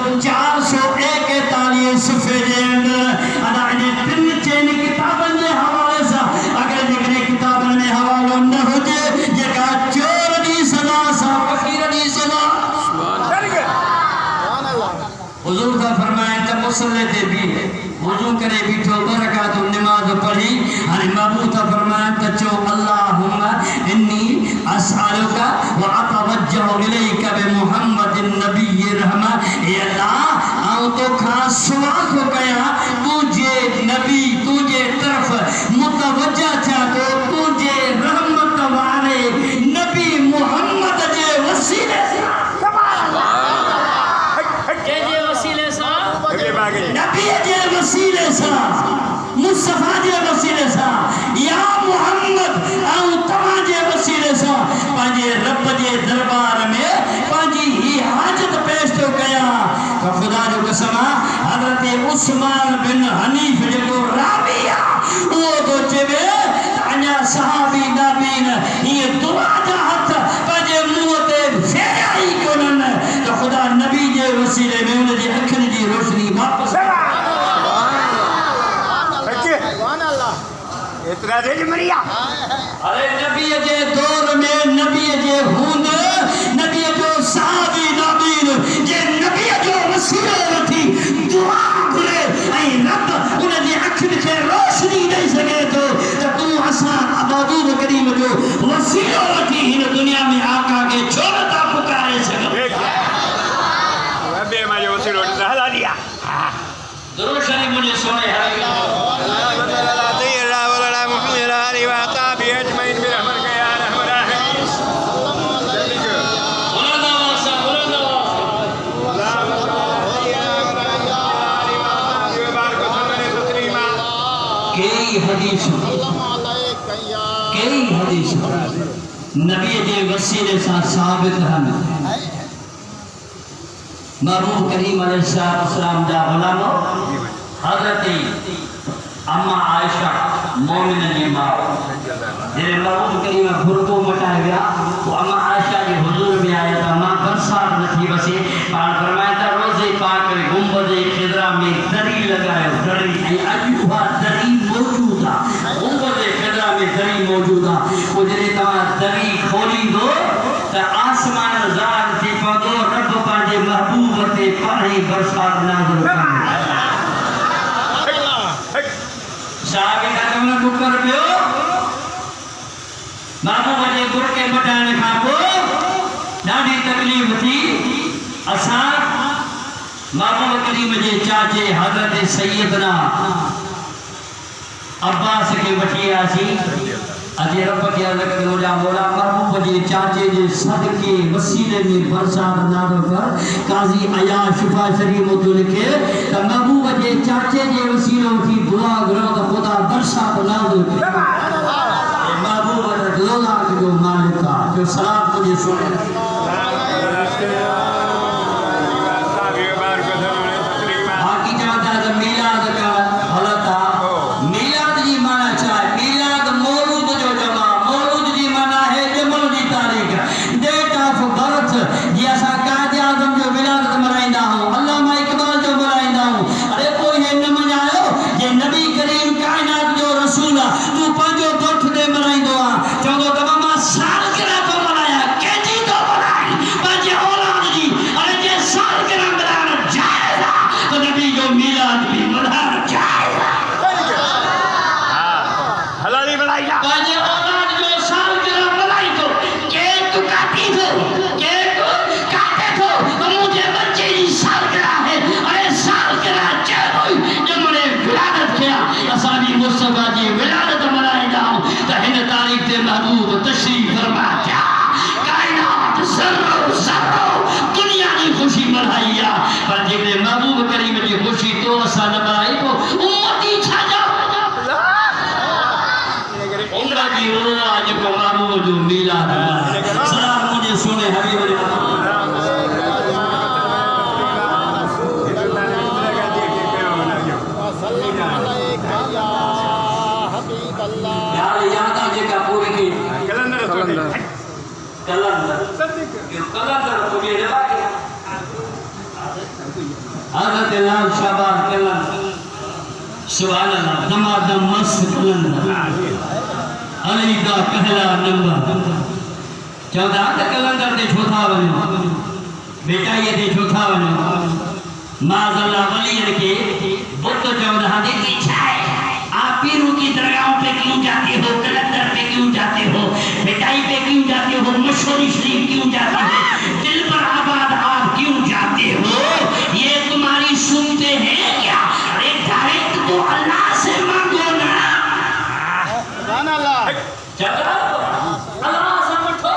441 صفحے دے اندر ادا نے 3 چین کتابن دے حوالے سا اگر جکنے کتابن میں حوالو نہ ہو جے جکا چور دی سزا سا فقیر دی سزا حضور کا فرمایا کہ مصلی تے بھی وضو کرے بیٹھو برکات نماز پڑھی ہر محبوب فرمایا کہ چو اللہم انی اسالکا واتوجہ الیک بمحمد النبی رحمہ اے اللہ آؤ تو خاص سوال کو کیا تجھے نبی تجھے طرف متوجہ تھا تو تجھے رحمت والے نبی محمد جے وسیلے نبی جے وسیلے سا مصطفیٰ جے وسیلے سا یا محمد آؤ تمہاں جے وسیلے سا پانجے رب جے دربار میں پانجی ہی حاجت پیش تو کیا تو خدا جو قسمہ حضرت عثمان بن حنیف جو رابیہ وہ تو چوے انیا صحابی نابین یہ دعا جاہت پانجے موتے پھیریا ہی کنن تو خدا نبی جے وسیلے میں انہیں جی اکھن جی روشنی واپس اعتراض ہے مریا ارے نبی جے دور میں نبی جے ہوند نبی جو صحابی نابین جے نبی جو وسیلے وٹھی دعا کرے اے رب انہیں جے اکھن سے روشنی دے سکے تو حسان عبادود کریم جو وسیلے وٹھی ہن دنیا میں آقا کے چھوڑتا پکارے سکے رب مجھے وسیلے وٹھی ہلا دیا درود شریف مجھے سونے کئی حدیث نبی جے وسیلے سا ثابت ہن محبوب کریم علیہ السلام جا غلامو حضرت اما عائشہ مومنن یہ ماں جنہیں محبوب کریم گھرکو مٹائے گیا تو اما عائشہ جی حضور میں آیا تھا ماں برسات نتھی بسی پان فرمایا تھا روزے پاک گنبد خضرا میں دری لگائے دری اجوہا دری موجودہ گنبد خضرا میں دری موجودہ وہ جنہیں تمہاں دری کھولی دو تا آسمان زار تھی پدو رب پاجے محبوب تے پاہی برسات نازل کرنے صحابی کا کمنا ٹکر پیو محبوب جے گر کے بٹانے کھاپو ڈاڑی تکلیف تھی اسان محبوب کریم جے چاچے حضرت سیدنا عباس کے بٹی آسی اجے رب کے عزت کے مولا مولا محبوب جے چاچے جے صدقے وسیلے میں برسات نازل کر قاضی عیاش شفا شریف تو لکھے کہ محبوب جے چاچے جے وسیلوں کی دعا کرو تو خدا برسات نازل کرے محبوب دولا جو مالکا جو سلام مجھے سنے باقی جماعت ہے میلاد کا حلتا میلاد جی مانا چاہے میلاد مولود جو جمع مولود جی مانا ہے جمل جی تاریخ ڈیٹ آف برتھ جی ایسا قائد اعظم جو ولادت منائندہ ہوں علامہ اقبال جو منائندہ ہوں ارے کوئی ہے نہ منائیو یہ نبی کریم کائنات جو رسول تو پانچو برتھ دے منائندہ چاہو تو ماما سال گرہ تو منایا کینجی تو منایا حضرت لال شہباز کلندر سبحان اللہ دمادم مست کلندر علی دا پہلا نمبر 14 تا کلندر دے چوتھا ونو بیٹا یہ دے چوتھا ونو معاذ اللہ ولی کے بت 14 دے پیچھے آپ پیروں کی درگاہوں پہ کیوں جاتے ہو کلندر پہ کیوں جاتے ہو بیٹائی پہ کیوں جاتے ہو مشہوری شریف کیوں جاتے ہو دل پر آباد آپ کیوں جاتے ہو یہ تمہاری سنتے ہیں کیا ارے ڈائریکٹ تو اللہ سے مانگو نا سبحان اللہ اللہ سے مٹھو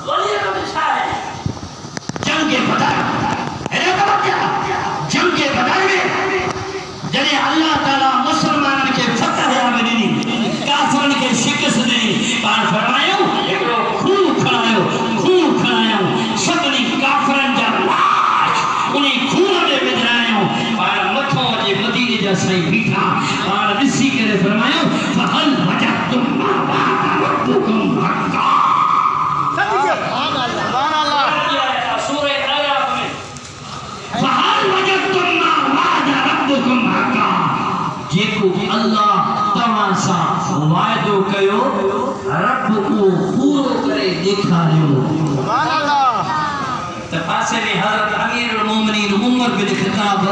ولی کا بشا ہے جنگ کے بدر جنگ کے بدر میں جنہیں اللہ تعالیٰ مسلمانوں کے فتح آمدنی کافرن کے شکست دینی پار فرمائیو ایک لوگ خون کھڑایو سبنی کافرن جا لاش انہیں خون میں بدرائیو پار مٹھوں جے مدینہ جا سائی بیٹھا پار رسی کرے فرمائیو فَحَلْ وَجَدْتُمْ مَا وَعَدَ رَبُّكُمْ حَقًّا سبحان اللہ سورہ اعراف میں فَحَلْ وَجَدْتُمْ مَا وَعَدَ رَبُّكُمْ حَقًّا جیکو اللہ تمہاں سا وعدو کیو رب کو پورو کرے دیکھا رہے ہو سبحان اللہ تفاصل حضرت امیر المومنین عمر بن خطاب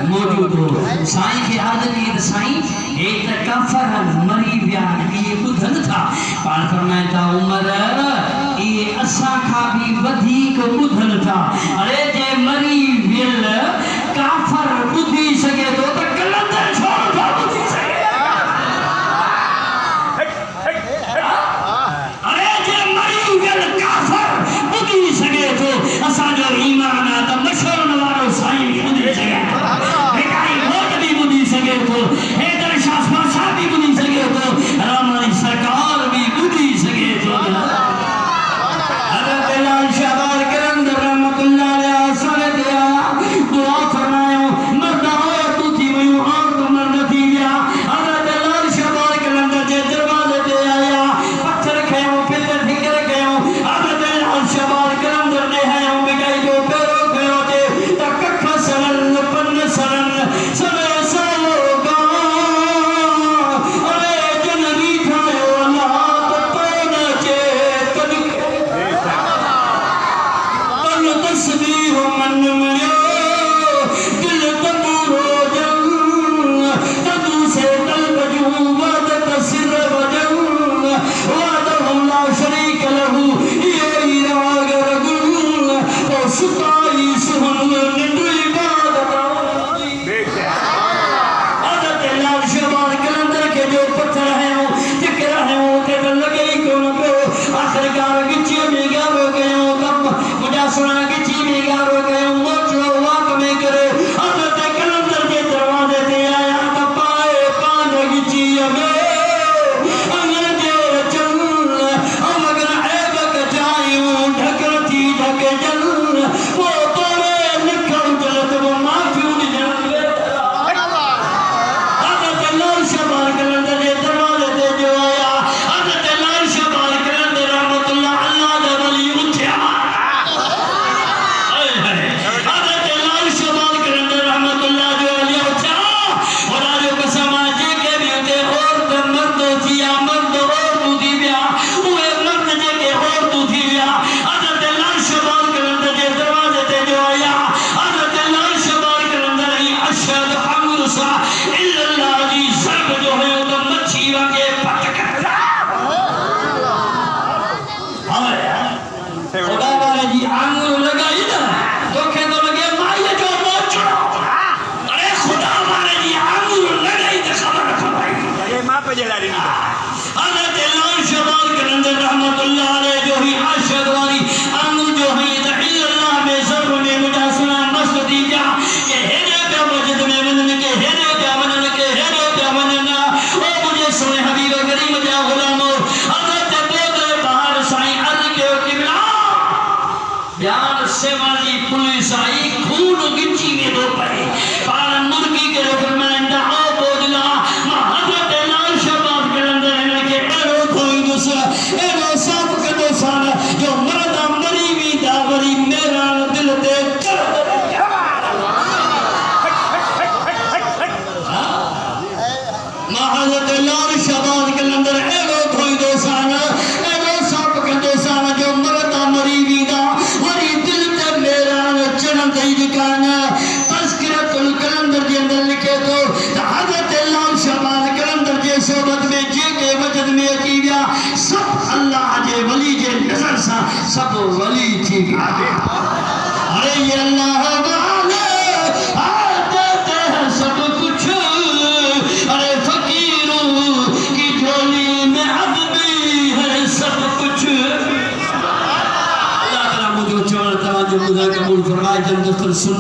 موجود ہو سائیں کے عادت یہ سائیں ایک کافرن مری بیان یہ بدھن تھا پان فرمائے تھا عمر یہ اساں کھا بھی ودھیک بدھن تھا ارے جے مری بیل کافر بدھی سکے تو کلندر چھوڑ تھا بدھی سکے ارے جے مری بیل کافر بدھی سکے تو اساں جو ایمان آتا مشہور نوارو سائیں بھی بدھی سکے بیٹائی ووٹ بھی بدھی سکے تو حیدر شاہ شاہ بھی بدھی سکے تو رامانی سرکار بھی بدھی سکے تو حضرت لال شہباز کلندر رحمت اللہ علیہ سنے دیا دعا فرمائیو مرد آیا تو تھی ویوں آن تو مرد تھی گیا حضرت لال شہباز کلندر جے دروازے دے آیا پتھر کھیوں پتر ٹھکر کھیوں حضرت لال شہباز کلندر نے ہیوں بگائی جو پیرو کھیوں جے تککھ سنن پن سنن سنے سالو گا ارے جنری کھائیو اللہ تو پین چے تنک تن تسبیح من ملیو دل تبور ہو جن تدو سے قلب جو وعدت سر وجن وعدہم لا شریک لہو یہ راگ رگن تو ستائی سہن نندو عبادت حضرت لال شہباز کلندر کے جو پتھر ہیں تکرہ ہیں تے لگے ہی کون پہ آخر کار گچی میں گارو گئے کم مجھا سنا گچی میں گارو گئے موچو واق میں کرے حضرت کلندر کے دروازے دے آیا تا پائے پان گچی میں انگر دے چل ہم اگر عیبک جائیوں ڈھکر تھی ڈھک جل وہ توڑے نکھر جلت وہ معافیوں جل حضرت لال شہباز کلندر کے دروازے دے جو آیا حضرت لال شہباز کلندر رحمت اللہ اللہ دے ولی اٹھیا حضرت لال شہباز کلندر رحمت اللہ جو ولی اٹھیا اور آجو قسم آجے کے بھی ہوتے عورت مرد تھیا مرد اور تو تھی بیا اوہ مرد جے کے اور تو تھی بیا حضرت لال شہباز کلندر کے دروازے دے جو آیا حضرت لال شہباز کلندر ہی اشہد امرسا اللہ جی ضرب جو ہے تو مچھی وانگے پتک خدا بارے جی آنگل لگائی نا تو کہتا لگے مائیے جو موچڑا ارے خدا بارے جی آنگل لگائی تو خبر فرمائی لگے ماں پہ جلا رہی حضرت لال شہباز کلندر رحمت اللہ علیہ جو ہی ارشد والی آنگل جو ہے دعی اللہ میں ضرب میں مجھا سنا مست دی جا کہ ہیرے کا مجد میں مدن کے ہیرے کا مجد سا سب ولی تھی گیا ارے یہ اللہ والے دیتے ہیں سب کچھ ارے فقیروں کی جھولی میں اب بھی ہے سب کچھ اللہ تعالیٰ مجھے چور توجہ مدہ قبول فرمائے جب دستر سن